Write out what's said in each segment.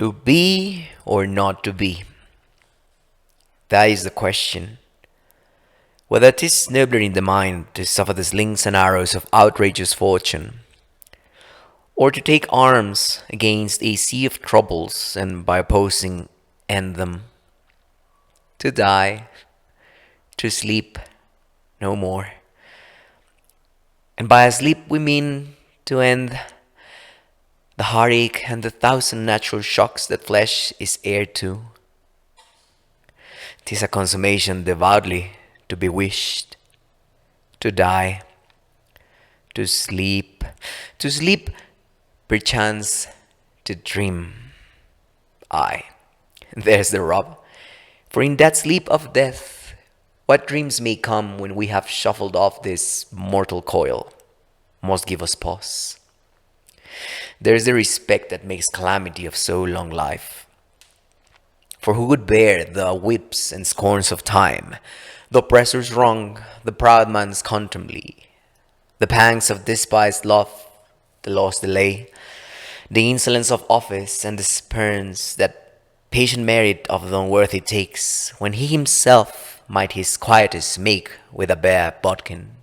To be or not to be? That is the question. Whether 'tis nobler in the mind to suffer the slings and arrows of outrageous fortune, or to take arms against a sea of troubles and by opposing end them, to die, to sleep no more. And by sleep we mean to end the heartache and the thousand natural shocks that flesh is heir to. 'Tis a consummation devoutly to be wished, to die, to sleep, perchance to dream. Aye, there's the rub. For in that sleep of death, what dreams may come when we have shuffled off this mortal coil must give us pause. There is the respect that makes calamity of so long life. For who would bear the whips and scorns of time, the oppressor's wrong, the proud man's contumely, the pangs of despised love, the law's delay, the insolence of office, and the spurns that patient merit of the unworthy takes, when he himself might his quietus make with a bare bodkin?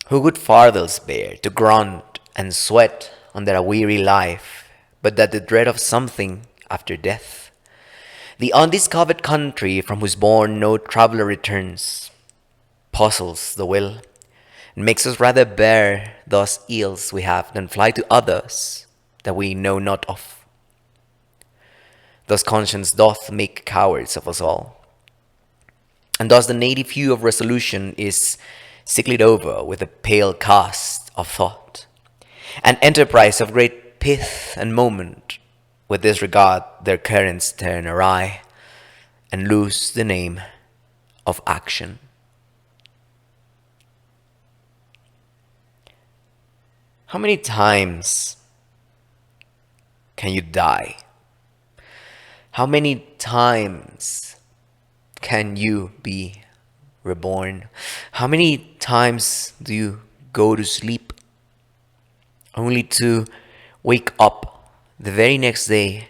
Who would farthels bear to grunt and sweat under a weary life, but that the dread of something after death, the undiscovered country from whose bourne no traveller returns, puzzles the will, and makes us rather bear those ills we have than fly to others that we know not of. Thus conscience doth make cowards of us all, and thus the native hue of resolution is sicklied over with a pale cast of thought, an enterprise of great pith and moment. With this regard, their currents turn awry and lose the name of action. How many times can you die? How many times can you be reborn? How many times do you go to sleep only to wake up the very next day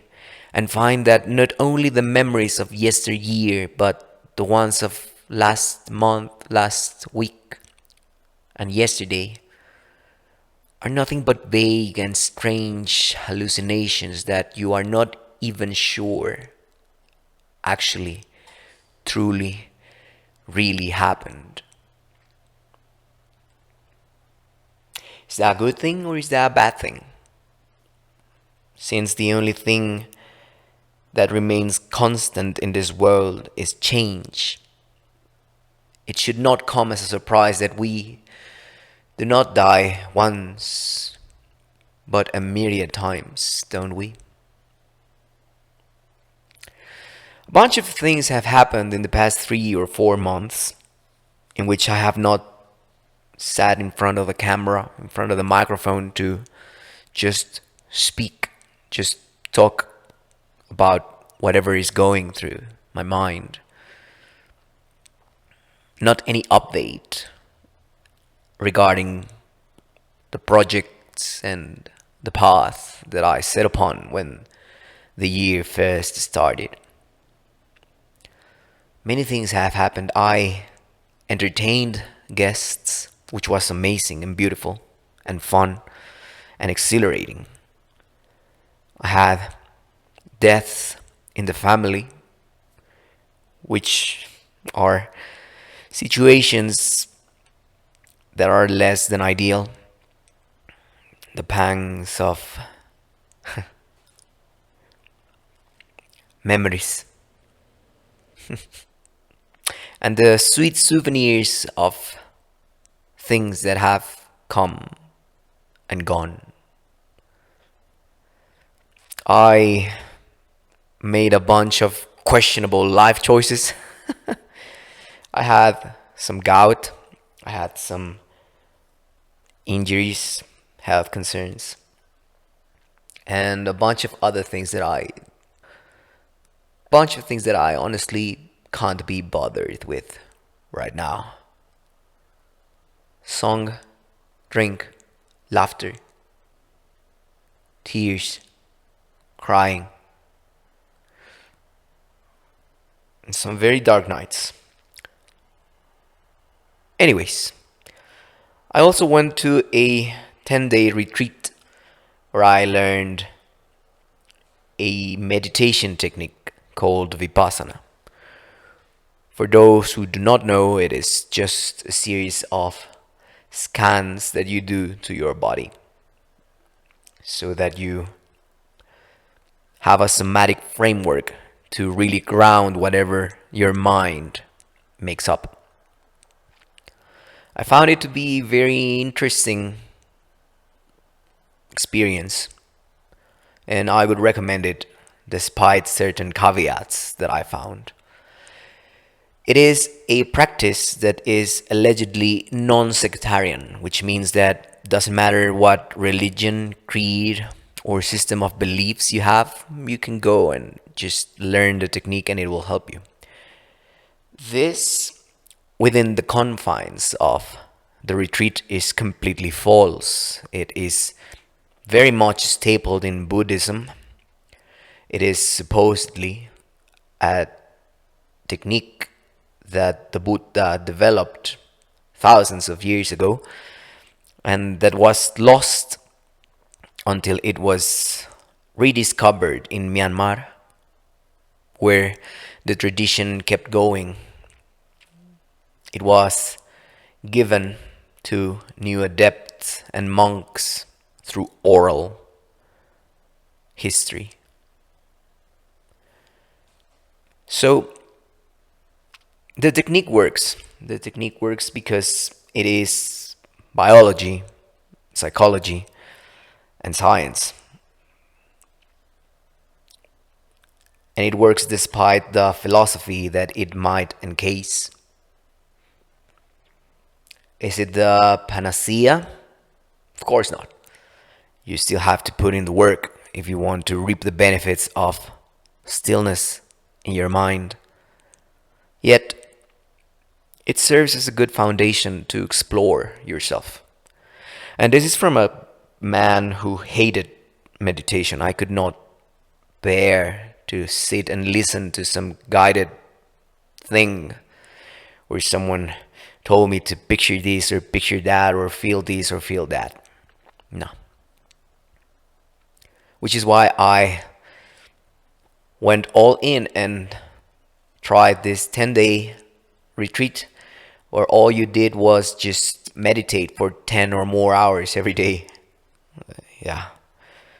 and find that not only the memories of yesteryear, but the ones of last month, last week, and yesterday are nothing but vague and strange hallucinations that you are not even sure actually, truly, really happened? Is that a good thing or is that a bad thing? Since the only thing that remains constant in this world is change, it should not come as a surprise that we do not die once, but a myriad times, don't we? A bunch of things have happened in the past 3 or 4 months in which I have not sat in front of the camera, in front of the microphone to just speak, just talk about whatever is going through my mind. Not any update regarding the projects and the path that I set upon when the year first started. Many things have happened. I entertained guests, which was amazing and beautiful and fun and exhilarating. I had deaths in the family, which are situations that are less than ideal. The pangs of memories and the sweet souvenirs of things that have come and gone. I made a bunch of questionable life choices. I had some gout, I had some injuries, health concerns, and a bunch of other things that I honestly can't be bothered with right now. Song, drink, laughter, tears, crying, and some very dark nights. Anyways, I also went to a 10-day retreat where I learned a meditation technique called Vipassana. For those who do not know, it is just a series of scans that you do to your body so that you have a somatic framework to really ground whatever your mind makes up. I found it to be very interesting experience, and I would recommend it despite certain caveats that I found. It is a practice that is allegedly non-sectarian, which means that it doesn't matter what religion, creed, or system of beliefs you have, you can go and just learn the technique and it will help you. This, within the confines of the retreat, is completely false. It is very much stapled in Buddhism. It is supposedly a technique that the Buddha developed thousands of years ago and that was lost until it was rediscovered in Myanmar, where the tradition kept going. It was given to new adepts and monks through oral history. So the technique works. The technique works because it is biology, psychology, and science. And it works despite the philosophy that it might encase. Is it the panacea? Of course not. You still have to put in the work if you want to reap the benefits of stillness in your mind. Yet, it serves as a good foundation to explore yourself. And this is from a man who hated meditation. I could not bear to sit and listen to some guided thing where someone told me to picture this or picture that or feel this or feel that. No. Which is why I went all in and tried this 10-day retreat where all you did was just meditate for 10 or more hours every day. Yeah.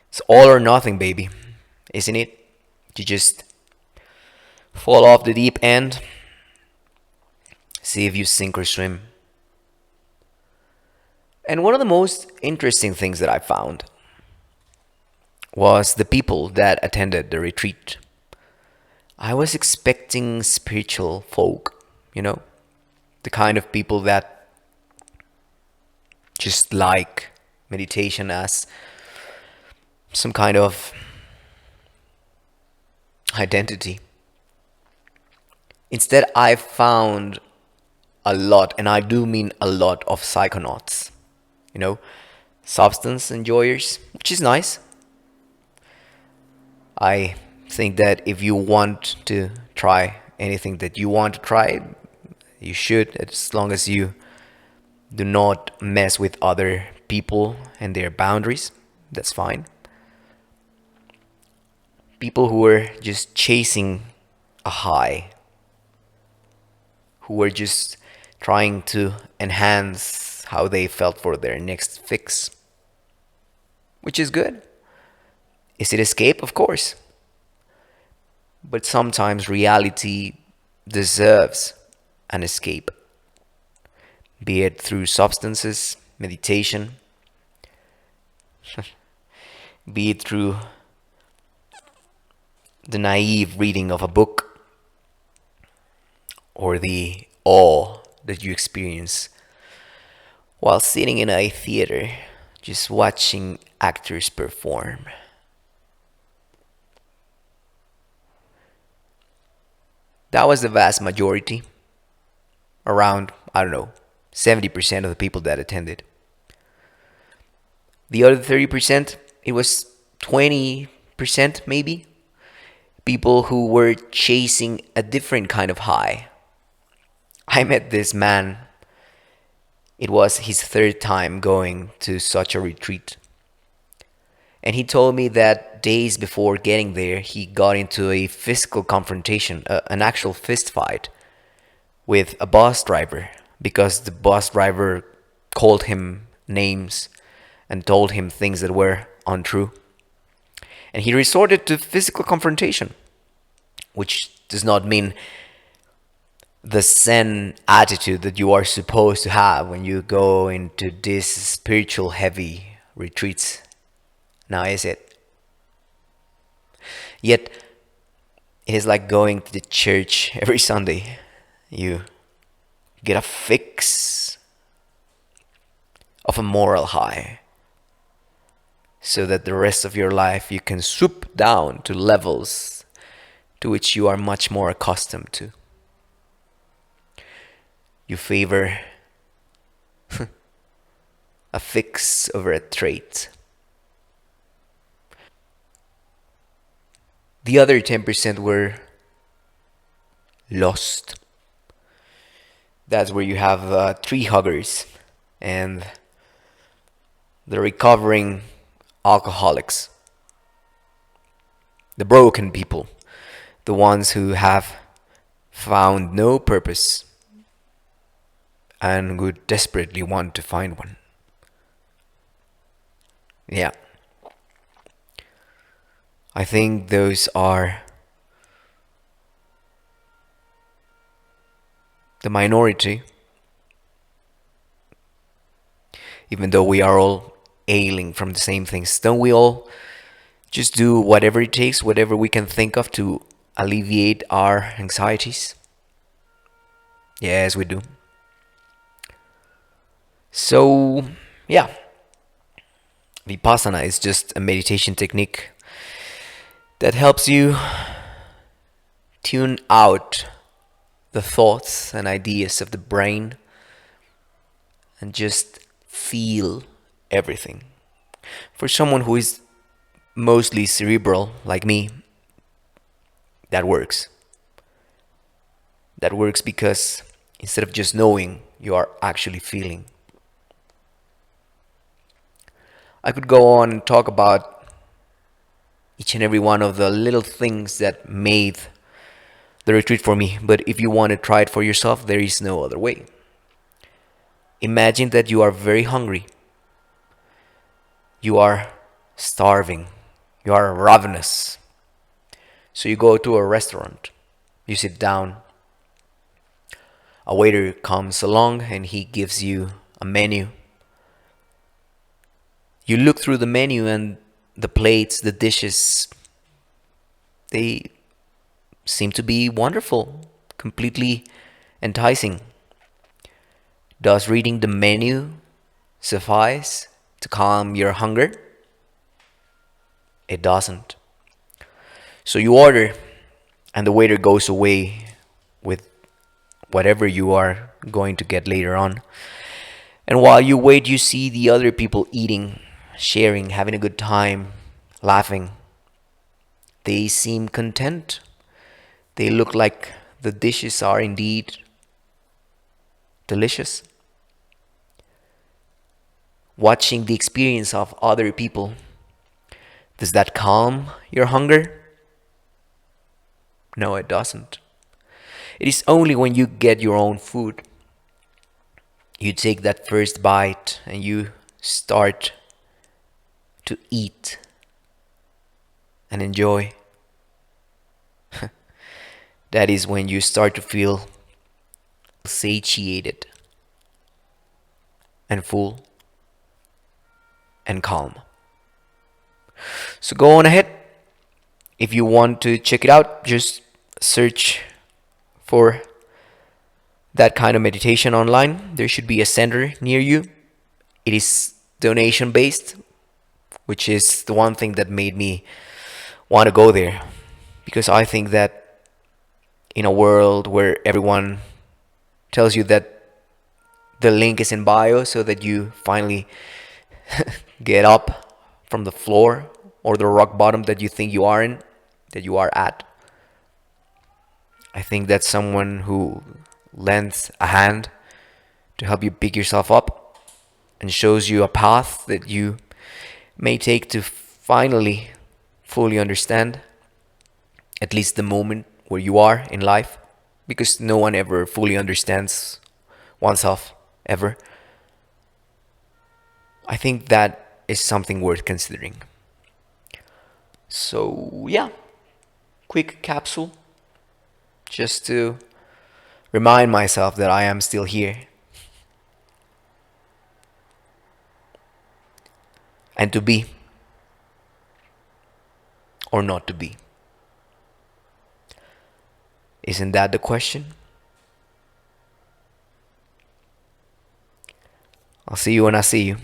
It's all or nothing, baby. Isn't it? You just fall off the deep end, see if you sink or swim. And one of the most interesting things that I found was the people that attended the retreat. I was expecting spiritual folk, the kind of people that just like meditation as some kind of identity. Instead, I found a lot, and I do mean a lot, of psychonauts, substance enjoyers, which is nice. I think that if you want to try anything that you want to try, you should, as long as you do not mess with other people and their boundaries. That's fine. People who were just chasing a high, who were just trying to enhance how they felt for their next fix, which is good. Is it escape? Of course. But sometimes reality deserves an escape, be it through substances, meditation, be it through the naive reading of a book, or the awe that you experience while sitting in a theater just watching actors perform. That was the vast majority, around, 70% of the people that attended. The other 30%, it was 20 maybe. People who were chasing a different kind of high. I met this man. It was his third time going to such a retreat. And he told me that days before getting there, he got into a physical confrontation, an actual fist fight with a bus driver because the bus driver called him names and told him things that were untrue. And he resorted to physical confrontation, which does not mean the Zen attitude that you are supposed to have when you go into these spiritual heavy retreats. Now, is it? Yet, it is like going to the church every Sunday. You get a fix of a moral high so that the rest of your life you can swoop down to levels to which you are much more accustomed to. You favor a fix over a trait. The other 10% were lost. That's where you have tree huggers and the recovering alcoholics, the broken people, the ones who have found no purpose and would desperately want to find one. Yeah. I think those are the minority, even though we are all ailing from the same things. Don't we all just do whatever it takes, whatever we can think of to alleviate our anxieties? Yes, we do. So, yeah, Vipassana is just a meditation technique that helps you tune out the thoughts and ideas of the brain and just feel everything. For someone who is mostly cerebral like me, that works. That works because instead of just knowing, you are actually feeling. I could go on and talk about each and every one of the little things that made the retreat for me, but if you want to try it for yourself, there is no other way. Imagine that you are very hungry. You are starving. You are ravenous. So you go to a restaurant. You sit down. A waiter comes along and he gives you a menu. You look through the menu and the plates, the dishes, they seem to be wonderful, completely enticing. Does reading the menu suffice to calm your hunger? It doesn't. So you order, and the waiter goes away with whatever you are going to get later on. And while you wait, you see the other people eating, sharing, having a good time, laughing. They seem content. They look like the dishes are indeed delicious. Watching the experience of other people, does that calm your hunger? No, it doesn't. It is only when you get your own food, you take that first bite and you start to eat and enjoy. That is when you start to feel satiated and full and calm. So go on ahead. If you want to check it out, just search for that kind of meditation online. There should be a center near you. It is donation based, which is the one thing that made me want to go there. Because I think that in a world where everyone tells you that the link is in bio so that you finally get up from the floor or the rock bottom that you think you are in, that you are at. I think that's someone who lends a hand to help you pick yourself up and shows you a path that you may take to finally fully understand at least the moment where you are in life, because no one ever fully understands oneself, ever. I think that is something worth considering. So, yeah, quick capsule just to remind myself that I am still here and to be or not to be. Isn't that the question? I'll see you when I see you.